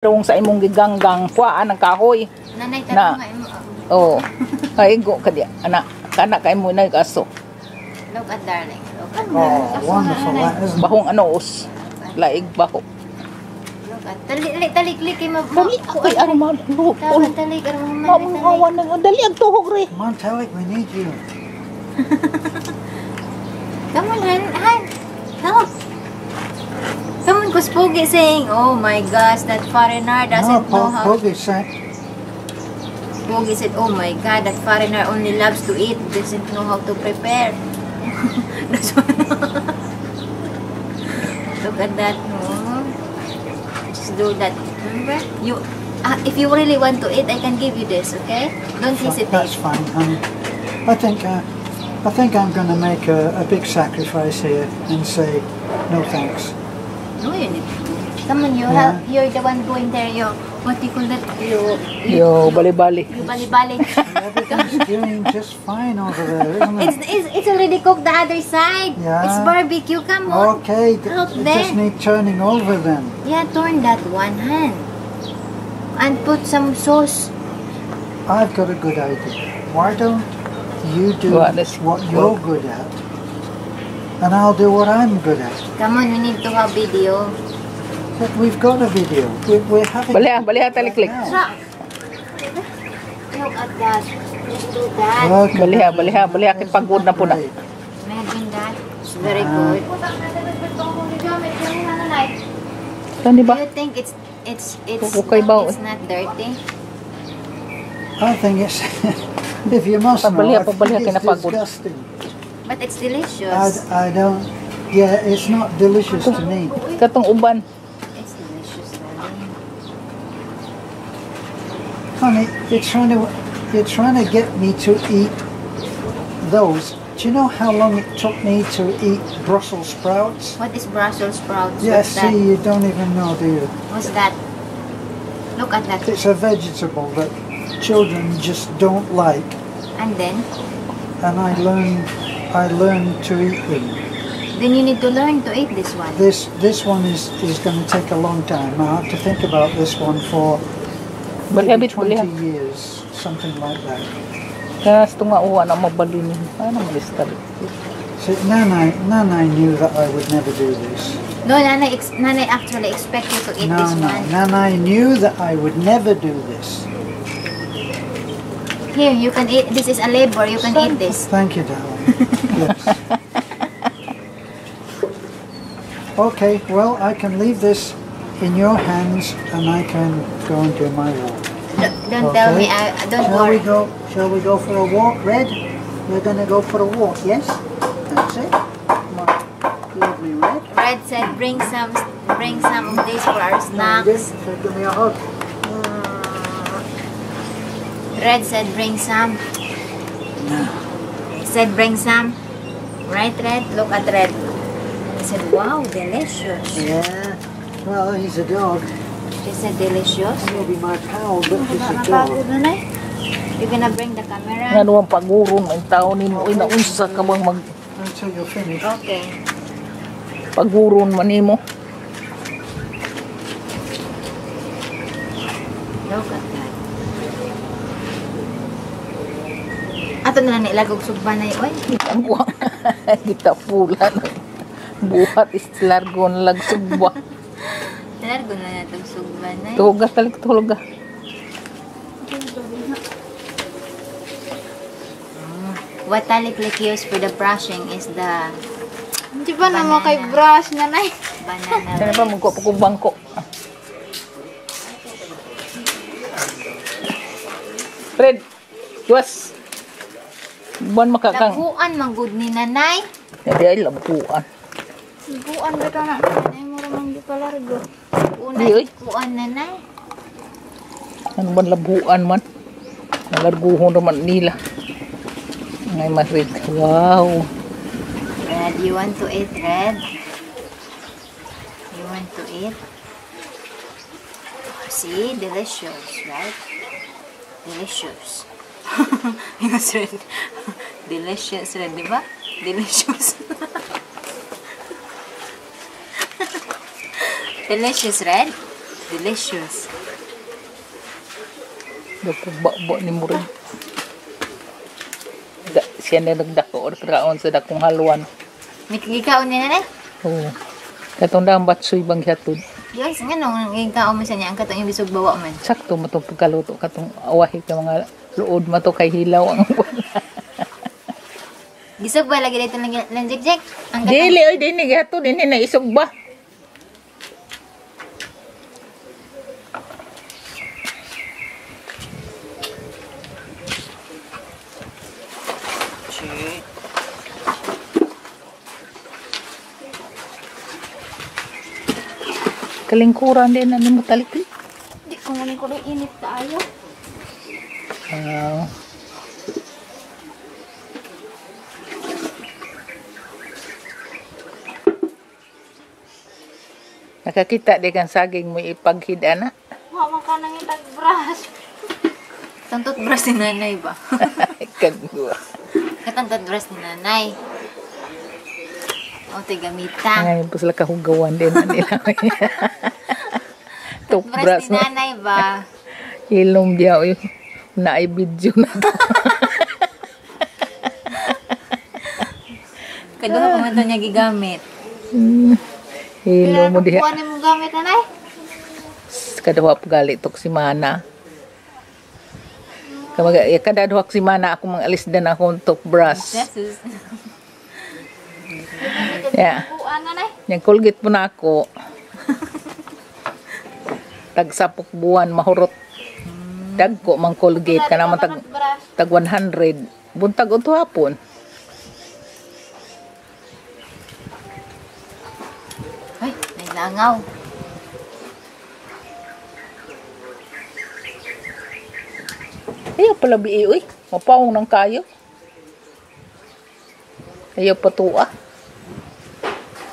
Rung sa imong giganggang kuhaan ang kahoy. Nanay Na. tanong nga imo. Oh. Kaigo kadi anak kana kay mo na aso. Look at darling. Look at Oh, wonderful that, isn't it? Bahong ano us. Laig baho. Look at talik kay mo. Dali ako'y aruman. Tawag talik aron mo. Mamuhawan na dali ang tuhog re. Come on, Talik, we need you. Come on, Han. Help. Someone was Pogi saying, "Oh my gosh, that foreigner doesn't know how." Pogi said, Pogi said, "Oh my God, that foreigner only loves to eat, doesn't know how to prepare." That's what. Look at that, no? Just do that. Remember, you. If you really want to eat, I can give you this. Okay? Don't hesitate. that's fine, honey. I think I'm going to make a big sacrifice here and say no thanks. No, you need. Come on, you're the one going there. What do you call that? Yo bali-bali. You bali-bali. Everything's doing just fine over there, isn't it? It's already cooked the other side. Yeah. It's barbecue. Come on. Okay, Help it there. just need turning over then. Yeah, turn that one hand. And put some sauce. I've got a good idea. Why don't you do What is- what you're good at, and I'll do what I'm good at. Come on, we need to have video. But we've got a video. We're having. Baliha taliklik. now. Look at that. Just do that. Okay. Baliha kit pagod na puna. Imagine that. It's very good. Tani Do ba? you think it's Okay ba? it's not dirty? I think it's. If you must know, I Pabaliha, think it's kinapagod. disgusting. But it's delicious. I don't. Yeah, it's not delicious to me. Katong uban. It's delicious, darling. Honey, you're trying to get me to eat those. Do you know how long it took me to eat Brussels sprouts? What is Brussels sprouts? Yeah, What's that? see, you don't even know, do you? What's that? Look at that. It's a vegetable that children just don't like, And then and I learned to eat them. you need to learn to eat this one. This one is going to take a long time. I have to think about this one for maybe 20 years, something like that. Kaya ito nga uwa na mabali ni. Ano malista rin. See, Nanai knew that I would never do this. No, Nanay actually expect you to eat this one. Nanai knew that I would never do this. Here, you can eat. This is a labor. You can eat this. Thank you, darling. Yes. Okay, well, I can leave this in your hands and I can go and do my work. Don't tell me. Don't worry. Shall we go for a walk, Red? We're gonna go for a walk, yes? That's it. Come on. Lovely, Red. Red said, bring some of this for our snacks. So give me a hug. Red said, bring some. He said, bring some. Right, Red? Look at Red. He said, wow, delicious. Yeah. Well, he's a dog. She said, delicious. Maybe my pal, but he's a dog. You're gonna bring the camera? Nga nuwang pagurong ang tao ni mo. Inaunsa ka bang Until you're finished. Okay. pagurong man nimo. Look at that. Ato na lang ilagog sugba na yun. Ang buwang. Kita pula. Buhat is largon lagsugba. Largo na natong sugba na yun. Tuhuga talik tuhuga. What Taliklik use for the brushing is the Di ba naman kay brush na nay? banana. Sana pa magkuha pa kong bangko. Fred, tuwas. Buwan makakang. Labuan, manggod ni nanay. Hindi ay labuan. Buan ba ito na? Ay mo ramang di palargo. Una, Di, oy. kuan nanay. Ano man labuan man. Nalarguhon naman nila. Ngay marit. Wow. Red, you want to eat, Red? You want to eat? See, delicious, right? Delicious. Because Red, delicious, Red, di ba? Delicious. Delicious, Red? delicious. Dapog-babo ni mo rin. Siya na nagdako or kaon sa dakong haluan. May kagikaon niya na. Oo. Katong dang batsoy bang hatod. Yes, nga nung kagikaon mo siya niya, ang katong yung bisog bawa man. Sakto matong pagkaluto katong awahi ka mga luod mato kay hilaw ang Gisog ba lagi dito lang jek? Ang katong... dili oy dini gato dini na isog ba. Kalingkuran din na mo talikli. Di ko muna ko rin init tayo. Nakakita di kan saging mo ipaghid ana. Mama ka nang itag-brush. Katong toothbrush ni nanay ba? Kagwa. Katong toothbrush ni nanay. O, tigamita. Ngayon po sila kahugawan din na nila. Toothbrush Toothbrush ni na. nanay ba? Ilong diya oy. Na ay video na to. Kaduha pa man ito niya gigamit. Ilong mo diya. Kuha mo gamit nanay. Kadawa po gali tok si Mana. Kada duhak si Mana ako mga alis din akong toothbrush. Jesus. Yeah. Kuha nanay. Yung Colgate po na ako. Tagsapok buwan mahurot. Dagko mang Colgate ka naman tag 100. Buntag uto hapon. Ay, may langaw. Ayaw pala bi uy. Mapawong ng kayo. Ayaw patua.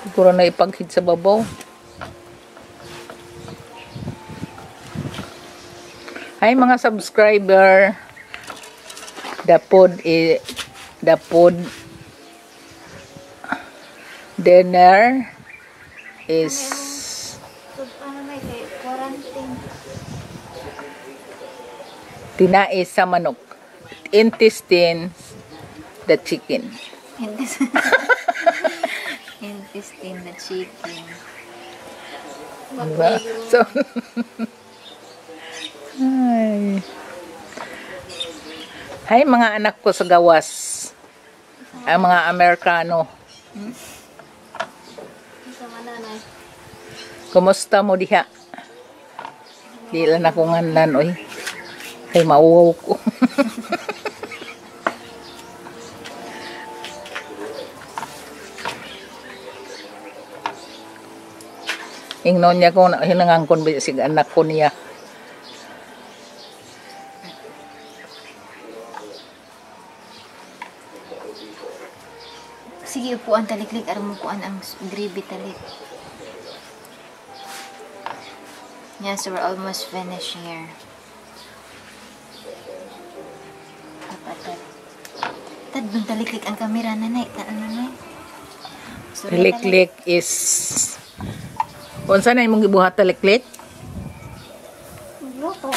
Siguro na ipaghid sa babaw. Hi mga subscriber. The food dinner is Ano na kay quarantine. tinais sa manok. Intestines the chicken. Intestine the chicken. Diba? So, ay. Hi mga anak ko sa gawas. Ang mga Amerikano. Sama nanay. Kumusta mo diha? Di lang ako nganlan, oy. Kay mauwaw ko. Ingnon niya ko, hinangangkon ba si anak ko niya. Sige, upuan taliklik. Aram mo upuan ang gravy talik. Yeah, so we're almost finished here. Tad, dun taliklik ang kamera, nanay. Nanay. Sorry, Taliklik is... Unsa na imong gibuhat taliklik? Luto.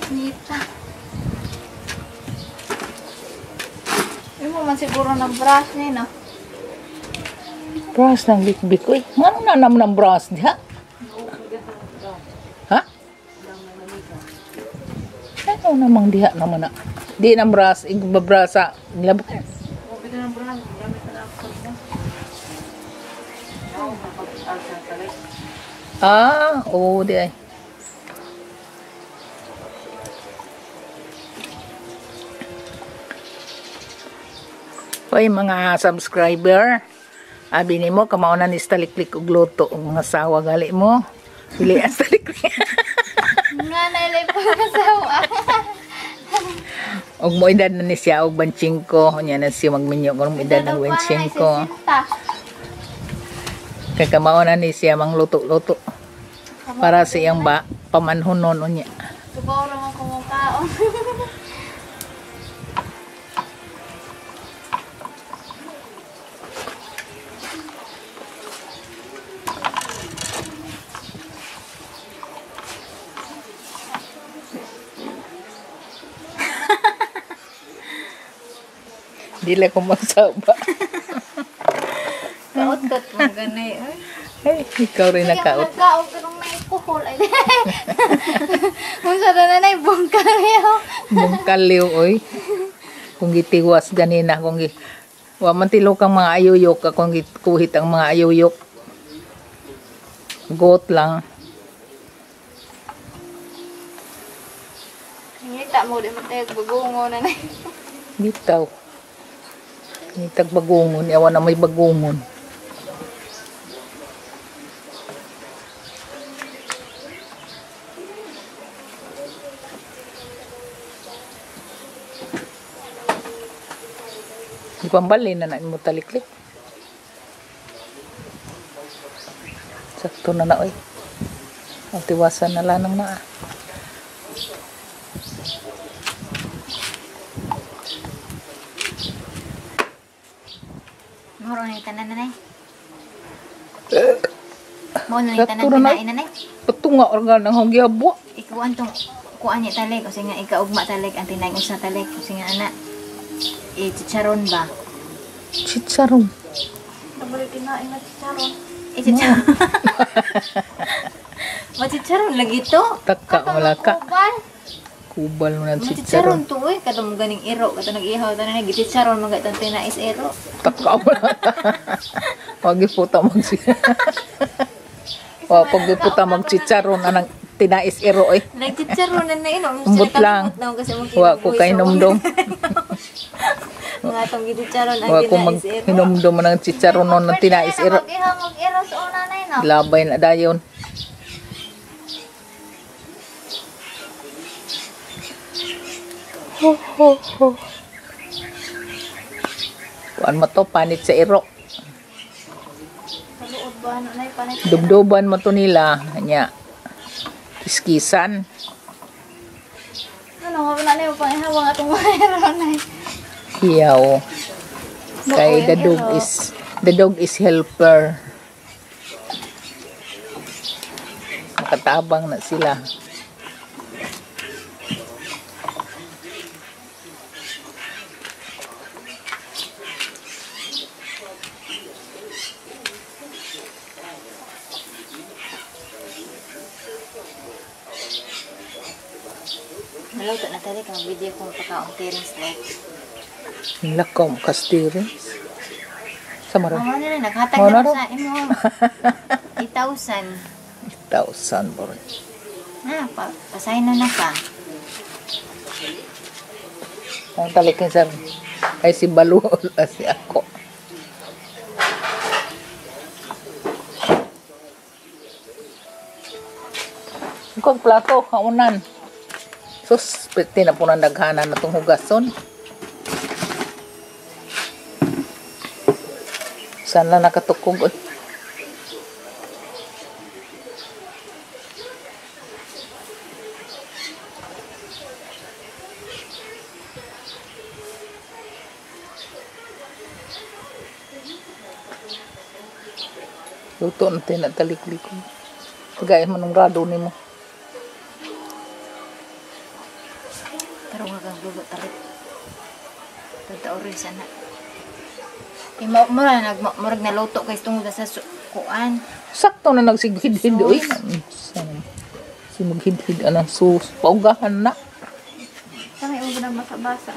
Nita. Hindi mo man siguro ng brush niya, no? Bras ng bikbik, oy. Ano na naman ng bras diha? Ha? Ano namang diha naman na? Di ng bras, igbabrasa. Nilabok. Ah, oo, di ay. Hoy mga subscriber, abi nimo kamao na ni taliklik og luto ang mga sawa gali mo. Pili ang taliklik. Nga nailay pa kasawa. Og mo edad na ni siya og 25, nya na siya magminyo kung mo edad ng 25. Kay kamao na ni siya mang luto-luto. Para sa iyang ba pamanhonon unya. Siguro naman kumakaon. Dili ko magsaba. Kaot-kot mo ganay. Ay, ikaw rin nakaot. Nagkaog ka nung may kuhol. Ay, kung sa na na bungkal yaw. Mong kaliw, oy. Kung gitiwas ganina, kung wa man tilo kang mga ayuyok, kung kuhit ang mga ayuyok. Goat lang. Ngita mo, di matayag bagungo na na. Bitaw. Nitag bagungon, yawa na may bagungon. Di pambali na mo taliklik. Sakto na na, oy. Ang tiwasan na lanang na. Moro na itanan nanay. Moro na itanan Sakto na na. pinain nanay. Patunga organ ng hanggyabo. Ikuan tong kuan niya talig kasi nga ikaugma talig ang tinay usa talig kasi nga ana. Chicharon ba? Chicharon. Nabalik kinain na chicharon. Chicharon. Chicharon lagi to. Taka, malaka. Kubal. Kubal mo ng Chicharon chicharon. to eh kada mo ganing iro kada nag-ihaw ta na chicharon mga itong tinais iro. Taka, malaka. Wag iputa mag Wa pag iputa mag chicharon anang tinais iro eh. Nag-chicharon na ino. Umbot lang. Kasi mo Wa ko kay numdom. mga tong chicharon ang Wa ko mag tinais iro. hinumdum ng chicharon non ng tinais iro. Mag-ihangog iro sa una na yun. Labay na dayon. Kuan mo to panit sa iro. Kaluod ba? Ano na yung panay? Dubduban mo to nila nya. Kiskisan. Ano, wala na yung pangihawang atong mga iro na yun. Hiyaw. Kay Bako yung iro. the dog is helper. Makatabang na sila. Naluto na talig ang video kung pagkaong terence like. Lakaw mo kastirin. Sa maron. Mama nila naghatag Oh, na naro. ko sa imo. 8,000. 1,000 bro. Na, pasahin na pa. Ang talikin sa ay si Balu si ako. Kung plato, kaunan. Sus, pwede na po na naghanan na itong hugason. Saan lang nakatukog? Oy? Luto na tinatalik-liko. Gaya mo ng rado ni mo. Pero nga kang lulo talit. Tataorin sana. Mura nagmurag na luto kay tungod sa kuan. Sakto na nagsighid-hid. Uy, si maghid-hid anang sus. Paugahan na. Kami yung basa-basa.